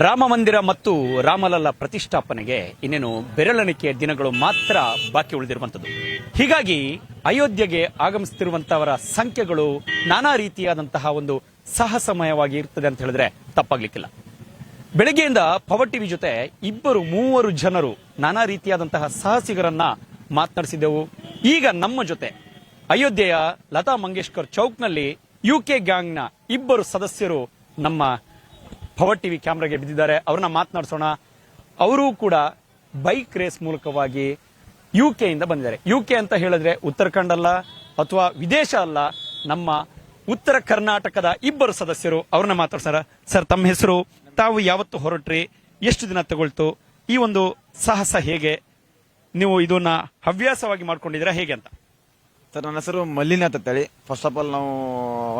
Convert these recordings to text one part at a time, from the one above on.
ರಾಮ ಮಂದಿರ ಮತ್ತು ರಾಮಲಲ್ಲ ಪ್ರತಿಷ್ಠಾಪನೆಗೆ ಇನ್ನೇನು ಬೆರಳೆಣಿಕೆಯ ದಿನಗಳು ಮಾತ್ರ ಬಾಕಿ ಉಳಿದಿರುವಂತದ್ದು. ಹೀಗಾಗಿ ಅಯೋಧ್ಯೆಗೆ ಆಗಮಿಸುತ್ತಿರುವಂತಹವರ ಸಂಖ್ಯೆಗಳು ನಾನಾ ರೀತಿಯಾದಂತಹ ಒಂದು ಸಾಹಸಮಯವಾಗಿ ಇರ್ತದೆ ಅಂತ ಹೇಳಿದ್ರೆ ತಪ್ಪಾಗ್ಲಿಕ್ಕಿಲ್ಲ. ಬೆಳಗ್ಗೆಯಿಂದ ಪವರ್ ಟಿವಿ ಜೊತೆ ಮೂವರು ಜನರು ನಾನಾ ರೀತಿಯಾದಂತಹ ಸಾಹಸಿಗರನ್ನ ಮಾತನಾಡಿಸಿದ್ದೆವು. ಈಗ ನಮ್ಮ ಜೊತೆ ಅಯೋಧ್ಯೆಯ ಲತಾ ಮಂಗೇಶ್ಕರ್ ಚೌಕ್ನಲ್ಲಿ ಯುಕೆ ಗ್ಯಾಂಗ್ನ ಇಬ್ಬರು ಸದಸ್ಯರು ನಮ್ಮ ಪವರ್ ಟಿವಿ ಕ್ಯಾಮ್ರಾಗೆ ಬಿದ್ದಿದ್ದಾರೆ. ಅವ್ರನ್ನ ಮಾತನಾಡಿಸೋಣ. ಅವರು ಕೂಡ ಬೈಕ್ ರೇಸ್ ಮೂಲಕವಾಗಿ ಯುಕೆಯಿಂದ ಬಂದಿದ್ದಾರೆ. ಯುಕೆ ಅಂತ ಹೇಳಿದ್ರೆ ಉತ್ತರಾಖಂಡ್ ಅಲ್ಲ ಅಥವಾ ವಿದೇಶ ಅಲ್ಲ, ನಮ್ಮ ಉತ್ತರ ಕರ್ನಾಟಕದ ಇಬ್ಬರು ಸದಸ್ಯರು. ಅವ್ರನ್ನ ಮಾತಾಡ್ಸಾರ. ಸರ್, ತಮ್ಮ ಹೆಸರು, ತಾವು ಯಾವತ್ತು ಹೊರಟ್ರಿ, ಎಷ್ಟು ದಿನ ತಗೊಳ್ತು, ಈ ಒಂದು ಸಾಹಸ ಹೇಗೆ, ನೀವು ಇದನ್ನ ಹವ್ಯಾಸವಾಗಿ ಮಾಡ್ಕೊಂಡಿದ್ದೀರಾ ಹೇಗೆ ಅಂತ? ಸರ್, ನನ್ನ ಹೆಸರು ಮಲ್ಲಿನಾಥ್ ಅಂತೇಳಿ. ಫಸ್ಟ್ ಆಫ್ ಆಲ್ ನಾವು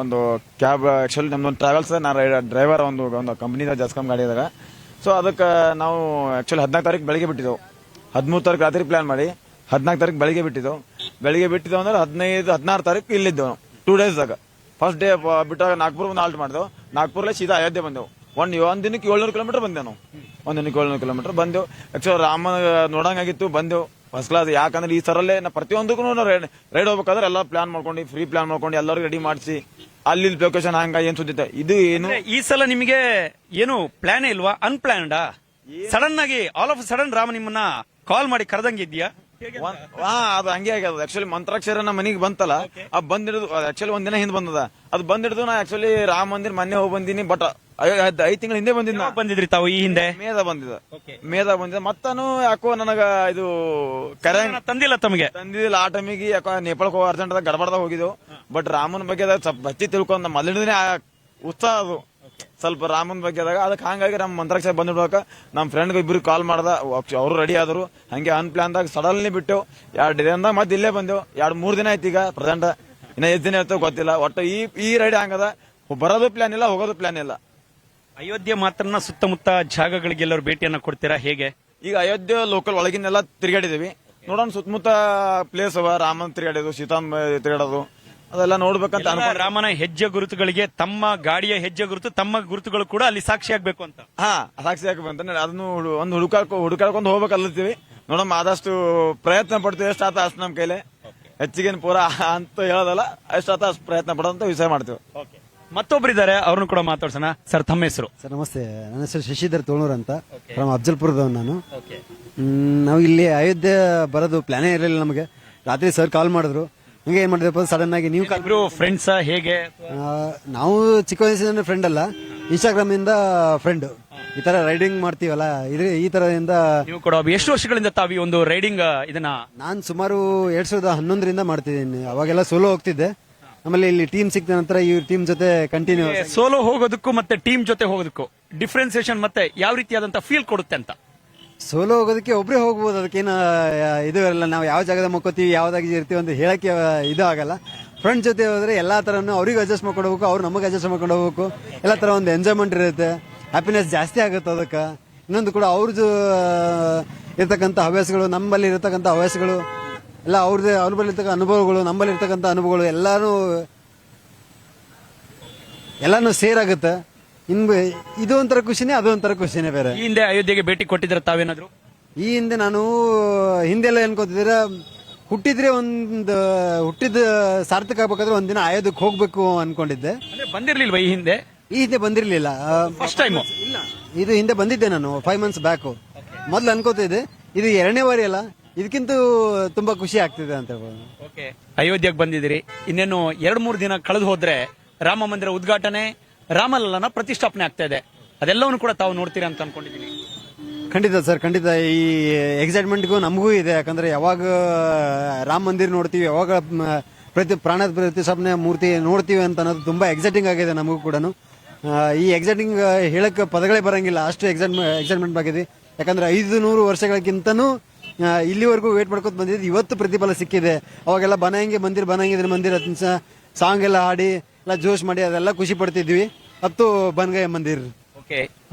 ಒಂದು ಕ್ಯಾಬ್, ಆಕ್ಚುಲಿ ನಮ್ದೊಂದು ಟ್ರಾವೆಲ್ಸ್, ನಾನು ಡ್ರೈವರ್ ಒಂದು ಕಂಪ್ನಿದ ಜಾಸ್ಕಮ್ ಗಾಡಿ ಇದಾಗ. ಸೊ ಅದಕ್ಕೆ ನಾವು ಆಕ್ಚುಲಿ 14 ತಾರೀಕು ಬೆಳಿಗ್ಗೆ ಬಿಟ್ಟಿದ್ದೆವು. 13 ತಾರೀಕು ರಾತ್ರಿ ಪ್ಲಾನ್ ಮಾಡಿ 14 ತಾರೀಕು ಬೆಳಿಗ್ಗೆ ಬಿಟ್ಟಿದ್ದೆವು ಅಂದ್ರೆ 16 ತಾರೀಕು ಇಲ್ಲಿದ್ದೆವು. 2 ಡೇಸ್ದಾಗ ಫಸ್ಟ್ ಡೇ ಬಿಟ್ಟಾಗ ನಾಗ್ಪುರ ಒಂದು ಹಾಲ್ಟ್ ಮಾಡಿದೆವು. ನಾಗ್ಪುರಲ್ಲೇ ಸೀದಾ ಅಯೋಧ್ಯೆ ಬಂದೆವು. ಒಂದ್ ದಿನಕ್ಕೆ 700 ಕಿಲೋಮೀಟರ್ ಬಂದೆವು ನಾವು. ಒಂದ್ ದಿನಕ್ಕೆ 700 ಕಿಲೋಮೀಟರ್ ಬಂದೆವು. ಆಕ್ಚುಲಿ ರಾಮ ನೋಡಂಗಾಗಿತ್ತು, ಬಂದೆವು ಫಸ್ಟ್ ಕ್ಲಾಸ್. ಯಾಕಂದ್ರೆ ಈ ಸರಲ್ಲೇ ನಾ ಪ್ರತಿಯೊಂದಕ್ಕೂ ರೈಡ್ ಹೋಗ್ಬೇಕಾದ್ರೆ ಎಲ್ಲ ಪ್ಲಾನ್ ಮಾಡ್ಕೊಂಡು, ಫ್ರೀ ಪ್ಲಾನ್ ಮಾಡ್ಕೊಂಡು ಎಲ್ಲರಿಗೂ ರೆಡಿ ಮಾಡಿಸಿ ಅಲ್ಲಿ ಲೊಕೇಶನ್ ಹಂಗ ಏನ್ ಸುದ್ದಿತ್ತೆ. ಇದು ಏನು ಈ ಸಲ ನಿಮಗೆ ಏನು ಪ್ಲಾನ್ ಇಲ್ವಾ? ಅನ್ಪ್ಲಾನ್ಡಾ? ಸಡನ್ ಆಗಿ ಆಲ್ ಆಫ್ ಸಡನ್ ರಾಮ ನಿಮ್ಮನ್ನ ಕಾಲ್ ಮಾಡಿ ಕರೆದಂಗಿದ್ಯಾ? ಅದು ಹಂಗೆ ಆಗ್ಯದ. ಆಕ್ಚುಲಿ ಮಂತ್ರಾಕ್ಷರ ನಮ್ಮ ಮನೆಗೆ ಬಂತಲ್ಲ, ಆ ಬಂದಿಡಿದು ಆಕ್ಚುಲಿ ಒಂದಿನ ಹಿಂದೆ ಬಂದದ. ಅದು ಬಂದಿಡಿದು ನಾ ಆಕ್ಚುಲಿ ರಾಮ ಮಂದಿರ ಮೊನ್ನೆ ಹೋಗಿ ಬಂದಿನಿ. ಬಟ್ 5 ತಿಂಗಳ ಹಿಂದೆ ಬಂದಿದ್ರಿ ತಾವು? ಈ ಹಿಂದೆ ಮೇದ ಬಂದಿದ. ಮತ್ತಾನು ಯಾಕೋ ನನಗ ಇದು ಕರೆ ತಂದಿಲ್ಲ, ತಮಗೆ ತಂದಿಲ್ಲ. ಆ ಟೈಮಿಗೆ ಯಾಕೋ ನೇಪಾಳಕ್ಕೆ ಹೋಗಿ ಅರ್ಜೆಂಟ್ ಗಡಬಡ್ದಾಗ ಹೋಗಿದ್ದೆವು. ಬಟ್ ರಾಮನ ಬಗ್ಗೆ ಸ್ವಲ್ಪ ಬಚ್ಚಿ ತಿಳ್ಕೊಂಡ್ ಮೊದಲಿನ ಉತ್ಸಾಹ ಅದು ಸ್ವಲ್ಪ ರಾಮನ ಬಗ್ಗೆ ಅದಾಗ. ಅದಕ್ಕೆ ಹಂಗಾಗಿ ನಮ್ಮ ಮಂತ್ರಾಕ್ಷರ ಬಂದಿಡ್ಬೇಕ. ನಮ್ಮ ಫ್ರೆಂಡ್ ಇಬ್ರು ಕಾಲ್ ಮಾಡ್ದ, ಅವರು ರೆಡಿ ಆದ್ರು. ಹಂಗೆ ಅನ್ಪ್ಲಾನ್ದಾಗ ಸಡನ್ಲಿ ಬಿಟ್ಟೆವು. 2 ದಿನದಾಗ ಮತ್ತೆ ಇಲ್ಲೇ ಬಂದೆವು. 2-3 ದಿನ ಆಯ್ತು ಈಗ ಪ್ರೆಸೆಂಟ್. ಇನ್ನ ಎಷ್ಟು ದಿನ ಇರ್ತವೆ ಗೊತ್ತಿಲ್ಲ. ಒಟ್ಟು ಈ ರೈಡ್ ಹಂಗದ, ಬರೋದು ಪ್ಲಾನ್ ಇಲ್ಲ, ಹೋಗೋದು ಪ್ಲಾನ್ ಇಲ್ಲ. ಅಯೋಧ್ಯೆ ಮಾತ್ರನ ಸುತ್ತಮುತ್ತ ಜಾಗಗಳಿಗೆಲ್ಲರೂ ಭೇಟಿಯನ್ನ ಕೊಡ್ತೀರಾ ಹೇಗೆ? ಈಗ ಅಯೋಧ್ಯೆ ಲೋಕಲ್ ಒಳಗಿನೆಲ್ಲ ತಿರುಗಾಡಿದೀವಿ. ನೋಡೋಣ, ಸುತ್ತಮುತ್ತ ಪ್ಲೇಸ್ ಅವ. ರಾಮನ್ ತಿರುಗಾಡೋದು, ಸೀತಾನ್ ತಿರುಗಾಡೋದು, ಅದೆಲ್ಲ ನೋಡ್ಬೇಕಂತ. ರಾಮನ ಹೆಜ್ಜೆ ಗುರುತುಗಳಿಗೆ ತಮ್ಮ ಗಾಡಿಯ ಹೆಜ್ಜೆ ಗುರುತು, ತಮ್ಮ ಗುರುತುಗಳು ಕೂಡ ಅಲ್ಲಿ ಸಾಕ್ಷಿ ಆಗ್ಬೇಕು ಅಂತ. ಸಾಕ್ಷಿ ಆಗ್ಬೇಕು ಅಂತ ಅದನ್ನು ಒಂದು ಹುಡುಕಾಡ್ಕೊಂಡು ಹೋಗ್ಬೇಕಲ್ಲತ್ತೀವಿ. ನೋಡಮ್ಮ, ಆದಷ್ಟು ಪ್ರಯತ್ನ ಪಡ್ತೀವಿ. ಎಷ್ಟು ಆತ ಅಷ್ಟು ನಮ್ಮ ಕೈಲಿ. ಹೆಚ್ಚಿಗೇನು ಪೂರಾ ಅಂತ ಹೇಳೋದಲ್ಲ, ಎಷ್ಟು ಆತ ಅಷ್ಟು ಪ್ರಯತ್ನ ಪಡೋಂತ ವಿಷಯ ಮಾಡ್ತೀವಿ. ಮತ್ತೊಬ್ಬರಿದ್ದಾರೆ, ಅವ್ರನ್ನು ಕೂಡ ಮಾತಾಡ್ಸೋಣ. ಸರ್, ತಮ್ಮ ಹೆಸರು? ಸರ್, ನಮಸ್ತೆ. ನನ್ನ ಹೆಸರು ಶಶಿಧರ್ ತೋಣೂರ್ ಅಂತ, ಫ್ರಮ್ ಅಫ್ಜಲ್ಪುರದವ್ ನಾನು. ನಾವು ಇಲ್ಲಿ ಅಯೋಧ್ಯೆ ಬರೋದು ಪ್ಲಾನೇ ಇರಲಿಲ್ಲ ನಮಗೆ. ರಾತ್ರಿ ಸರ್ ಕಾಲ್ ಮಾಡಿದ್ರು. ಹಂಗೆ ಏನ್ ಮಾಡಿದ್ರಪ್ಪ, ಸಡನ್ ಆಗಿ ನೀವು ಫ್ರೆಂಡ್ಸ್ ಹೇಗೆ? ನಾವು ಚಿಕ್ಕ ವಯಸ್ಸಿನ ಫ್ರೆಂಡ್ ಅಲ್ಲ, ಇನ್ಸ್ಟಾಗ್ರಾಮ್ ಇಂದ ಫ್ರೆಂಡ್. ಈ ತರ ರೈಡಿಂಗ್ ಮಾಡ್ತೀವಲ್ಲ, ಈ ತರದಿಂದ. ನೀವು ಕೂಡ ಎಷ್ಟು ವರ್ಷಗಳಿಂದ ತಾವು ಈ ಒಂದು ರೈಡಿಂಗ್ ಇದನ್ನ? ನಾನು ಸುಮಾರು 2011ರಿಂದ ಮಾಡ್ತಿದ್ದೀನಿ. ಅವಾಗೆಲ್ಲ ಸೋಲೋ ಹೋಗ್ತಿದ್ದೆ. ಆಮೇಲೆ ಇಲ್ಲಿ ಟೀಮ್ ಸಿಕ್ತ ನಂತರ ಈ ಟೀಮ್ ಜೊತೆ ಕಂಟಿನ್ಯೂ. ಸೋಲೋ ಹೋಗೋದಕ್ಕೂ ಮತ್ತೆ ಟೀಮ್ ಜೊತೆ ಹೋಗೋದಕ್ಕೂ ಡಿಫ್ರೆನ್ಸಿಯೇಷನ್ ಮತ್ತೆ ಯಾವ ರೀತಿಯಾದಂತ ಫೀಲ್ ಕೊಡುತ್ತೆ ಅಂತ? ಸೋಲೋ ಹೋಗೋದಕ್ಕೆ ಒಬ್ಬರೇ ಹೋಗ್ಬೋದು, ಅದಕ್ಕೇನು ಇದು ಇರಲ್ಲ. ನಾವು ಯಾವ ಜಾಗದ ಮುಕ್ಕೋತೀವಿ, ಯಾವ್ದಾಗ ಇರ್ತೀವಿ ಅಂತ ಹೇಳಕ್ಕೆ ಇದು ಆಗಲ್ಲ. ಫ್ರೆಂಡ್ ಜೊತೆ ಹೋದ್ರೆ ಎಲ್ಲಾ ತರನು ಅವ್ರಿಗೆ ಅಡ್ಜಸ್ಟ್ ಮಾಡ್ಕೊಂಡು ಹೋಗ್ಬೇಕು, ಅವ್ರು ನಮಗೆ ಅಡ್ಜಸ್ಟ್ ಮಾಡ್ಕೊಂಡು ಹೋಗ್ಬೇಕು. ಎಲ್ಲಾ ತರ ಒಂದು ಎಂಜಾಯ್ಮೆಂಟ್ ಇರುತ್ತೆ, ಹ್ಯಾಪಿನೆಸ್ ಜಾಸ್ತಿ ಆಗುತ್ತೆ ಅದಕ್ಕೆ. ಇನ್ನೊಂದು ಕೂಡ ಅವ್ರದ್ದು ಇರ್ತಕ್ಕಂಥ ಹವ್ಯಾಸಗಳು, ನಮ್ಮಲ್ಲಿ ಇರತಕ್ಕಂಥ ಹವ್ಯಾಸಗಳು ಎಲ್ಲ ಅವ್ರದ್ದು, ಅವ್ರ ಬಳಿ ಇರ್ತಕ್ಕಂಥ ಅನುಭವಗಳು, ನಮ್ಮಲ್ಲಿ ಇರ್ತಕ್ಕಂಥ ಅನುಭವಗಳು ಎಲ್ಲಾನು ಸೇರ್ ಆಗುತ್ತೆ. ಇದು ಒಂಥರ ಖುಷಿನೇ, ಅದು ಒಂಥರ ಖುಷಿನೇ ಬೇರೆ. ಈ ಹಿಂದೆ ಅಯೋಧ್ಯೆಗೆ ಭೇಟಿ ಕೊಟ್ಟಿದ್ರೆ ತಾವೇನಾದ್ರು? ಈ ಹಿಂದೆ ನಾನು ಹಿಂದೆಲ್ಲ ಏನ್ಕೋತಿದ್ರೆ, ಹುಟ್ಟಿದ ಸಾರ್ಥಕ ಆಗ್ಬೇಕಾದ್ರೆ ಒಂದಿನ ಅಯೋಧ್ಯಕ್ಕೆ ಹೋಗ್ಬೇಕು ಅನ್ಕೊಂಡಿದ್ದೆ. ಬಂದಿರ್ಲಿಲ್ವಾ ಈ ಹಿಂದೆ? ಈ ಹಿಂದೆ ಬಂದಿರ್ಲಿಲ್ಲ. ಫಸ್ಟ್ ಟೈಮ್ ಇಲ್ಲ, ಇದು ಹಿಂದೆ ಬಂದಿದ್ದೆ ನಾನು 5 months ಬ್ಯಾಕ್. ಮೊದ್ಲು ಅನ್ಕೋತಿದ್ದೆ, ಇದು 2ನೇ ವಾರಿ ಅಲ್ಲ, ಇದಕ್ಕಿಂತ ತುಂಬಾ ಖುಷಿ ಆಗ್ತಿದೆ ಅಂತ ಹೇಳ್ಬೋದು. ಅಯೋಧ್ಯೆಗೆ ಬಂದಿದ್ದೀರಿ, ಇನ್ನೇನು 2-3 ದಿನ ಕಳೆದು ಹೋದ್ರೆ ರಾಮ ಮಂದಿರ ಉದ್ಘಾಟನೆ, ರಾಮಲಲ್ಲನ ಪ್ರತಿಷ್ಠಾಪನೆ ಆಗ್ತಾ ಇದೆ. ಅದೆಲ್ಲವನ್ನು ಕೂಡ ತಾವು ನೋಡ್ತೀರಾ ಅಂತ ಅನ್ಕೊಂಡಿದ್ದೀನಿ. ಖಂಡಿತ ಸರ್, ಖಂಡಿತ. ಈ ಎಕ್ಸೈಟ್ಮೆಂಟ್ಗೂ ನಮಗೂ ಇದೆ. ಯಾಕಂದ್ರೆ ಯಾವಾಗ ರಾಮ ಮಂದಿರ ನೋಡ್ತೀವಿ, ಯಾವಾಗ ಪ್ರಾಣ ಪ್ರತಿಷ್ಠಾಪನೆ ಮೂರ್ತಿ ನೋಡ್ತೀವಿ ಅಂತ ಅನ್ನೋದು ತುಂಬಾ ಎಕ್ಸೈಟಿಂಗ್ ಆಗಿದೆ ನಮಗೂ ಕೂಡ. ಈ ಎಕ್ಸೈಟಿಂಗ್ ಹೇಳಕ್ ಪದಗಳೇ ಬರಂಗಿಲ್ಲ, ಅಷ್ಟು ಎಕ್ಸೈಟ್ಮೆಂಟ್ ಆಗಿದೆ. ಯಾಕಂದ್ರೆ 500 ವರ್ಷಗಳಕ್ಕಿಂತನೂ ಇಲ್ಲಿವರೆಗೂ ವೇಟ್ ಮಾಡ್ಕೊತ ಬಂದಿದ್ದು, ಇವತ್ತು ಪ್ರತಿಫಲ ಸಿಕ್ಕಿದೆ. ಅವಾಗೆಲ್ಲ ಬನಂಗೆ ಮಂದಿರ ಸಾಂಗ್ ಎಲ್ಲ ಹಾಡಿ ಎಲ್ಲ ಜೋಶ್ ಮಾಡಿ ಅದೆಲ್ಲ ಖುಷಿ ಪಡ್ತಿದ್ವಿ. ಹತ್ತು ಬನ್ಗಯ ಮಂದಿರ್.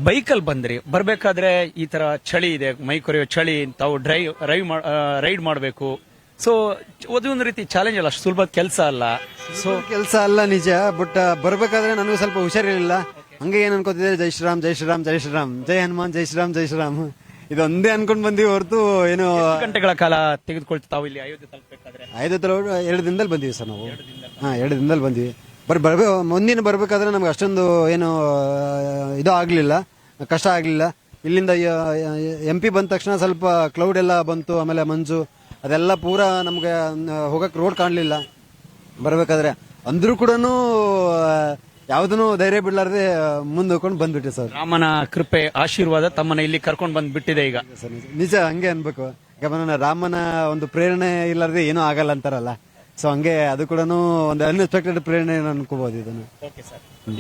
ಬೈಕಲ್ ಬಂದ್ರಿ, ಬರ್ಬೇಕಾದ್ರೆ ಈ ತರ ಚಳಿ ಇದೆ, ಮೈ ಕೊರೆಯೋ ಚಳಿ, ತಾವು ರೈಡ್ ಮಾಡಬೇಕು. ಸೊ ಒಂದು ರೀತಿ ಚಾಲೆಂಜ್ ಅಲ್ಲ, ಅಷ್ಟು ಸುಲಭ ಕೆಲಸ ಅಲ್ಲ. ಕೆಲಸ ಅಲ್ಲ ನಿಜ. ಬಟ್ ಬರ್ಬೇಕಾದ್ರೆ ನನಗೂ ಸ್ವಲ್ಪ ಹುಷಾರಿರಲಿಲ್ಲ. ಹಂಗೆ ಏನ್ ಅನ್ಕೋತಿದ್ರೆ ಜೈ ಶ್ರೀರಾಮ್ ಜೈ ಶ್ರೀರಾಮ್ ಜೈ ಶ್ರೀರಾಮ್ ಜೈ ಹನುಮಾನ್ ಜೈ ಶ್ರೀರಾಮ್ ಜೈ ಶ್ರೀರಾಮ್ ಇದೊಂದೇ ಅನ್ಕೊಂಡ್ ಬಂದಿವಿ ಹೊರತು ಏನು ಎಷ್ಟು ಗಂಟೆಗಳ ಕಾಲ ತೆಗೆದುಕೊಳ್ತು ತಾವು ಇಲ್ಲಿ ಅಯೋಧ್ಯೆ ತಲುಪಬೇಕಾದ್ರೆ? 2 ದಿನದಲ್ಲಿ ಬಂದಿವಿ ಸರ್ ನಾವು. 2 ದಿನದಲ್ಲಿ ಬಂದಿವಿ. ಮುಂದಿನ ಬರ್ಬೇಕಾದ್ರೆ ನಮ್ಗೆ ಅಷ್ಟೊಂದು ಏನು ಇದು ಆಗ್ಲಿಲ್ಲ, ಕಷ್ಟ ಆಗ್ಲಿಲ್ಲ. ಇಲ್ಲಿಂದ MP ಬಂದ ತಕ್ಷಣ ಸ್ವಲ್ಪ ಕ್ಲೌಡ್ ಎಲ್ಲ ಬಂತು, ಆಮೇಲೆ ಮಂಜು ಅದೆಲ್ಲ ಪೂರಾ ನಮ್ಗೆ ಹೋಗಕ್ ರೋಡ್ ಕಾಣ್ಲಿಲ್ಲ ಬರ್ಬೇಕಾದ್ರೆ. ಅಂದ್ರೂ ಕೂಡ ಯಾವ್ದನ್ನು ಧೈರ್ಯ ಬಿಡ್ಲಾರ್ದೆ ಮುಂದೆ ಹೋಗ್ಕೊಂಡು ಬಂದ್ಬಿಟ್ಟೆ ಸರ್. ರಾಮನ ಕೃಪೆ ಆಶೀರ್ವಾದ ತಮ್ಮನ್ನ ಇಲ್ಲಿ ಕರ್ಕೊಂಡು ಬಂದ್ಬಿಟ್ಟಿದೆ ಈಗ. ನಿಜ ಹಂಗೆ ಅನ್ಬೇಕು. ಈಗ ರಾಮನ ಒಂದು ಪ್ರೇರಣೆ ಇಲ್ಲಾರ್ದೆ ಏನೂ ಆಗಲ್ಲ ಅಂತಾರಲ್ಲ, ಸೊ ಹಂಗೆ ಅದು ಕೂಡ ಒಂದು ಅನ್ಎಕ್ಸ್ಪೆಕ್ಟೆಡ್ ಪ್ರೇರಣೆ ಅನ್ಕೋಬಹುದು ಇದನ್ನು.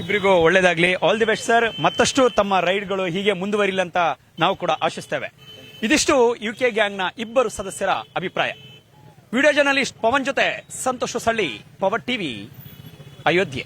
ಇಬ್ಬರಿಗೂ ಒಳ್ಳೇದಾಗ್ಲಿ, ಆಲ್ ದಿ ಬೆಸ್ಟ್ ಸರ್. ಮತ್ತಷ್ಟು ತಮ್ಮ ರೈಡ್ಗಳು ಹೀಗೆ ಮುಂದುವರಿಲ್ಲ ಅಂತ ನಾವು ಕೂಡ ಆಶಿಸ್ತೇವೆ. ಇದಿಷ್ಟು UK ಗ್ಯಾಂಗ್ ನ ಇಬ್ಬರು ಸದಸ್ಯರ ಅಭಿಪ್ರಾಯ. ವಿಡಿಯೋ ಜರ್ನಲಿಸ್ಟ್ ಪವನ್ ಜೊತೆ ಸಂತೋಷ್ ಹೊಸಳ್ಳಿ, ಪವರ್ ಟಿವಿ, ಅಯೋಧ್ಯೆ.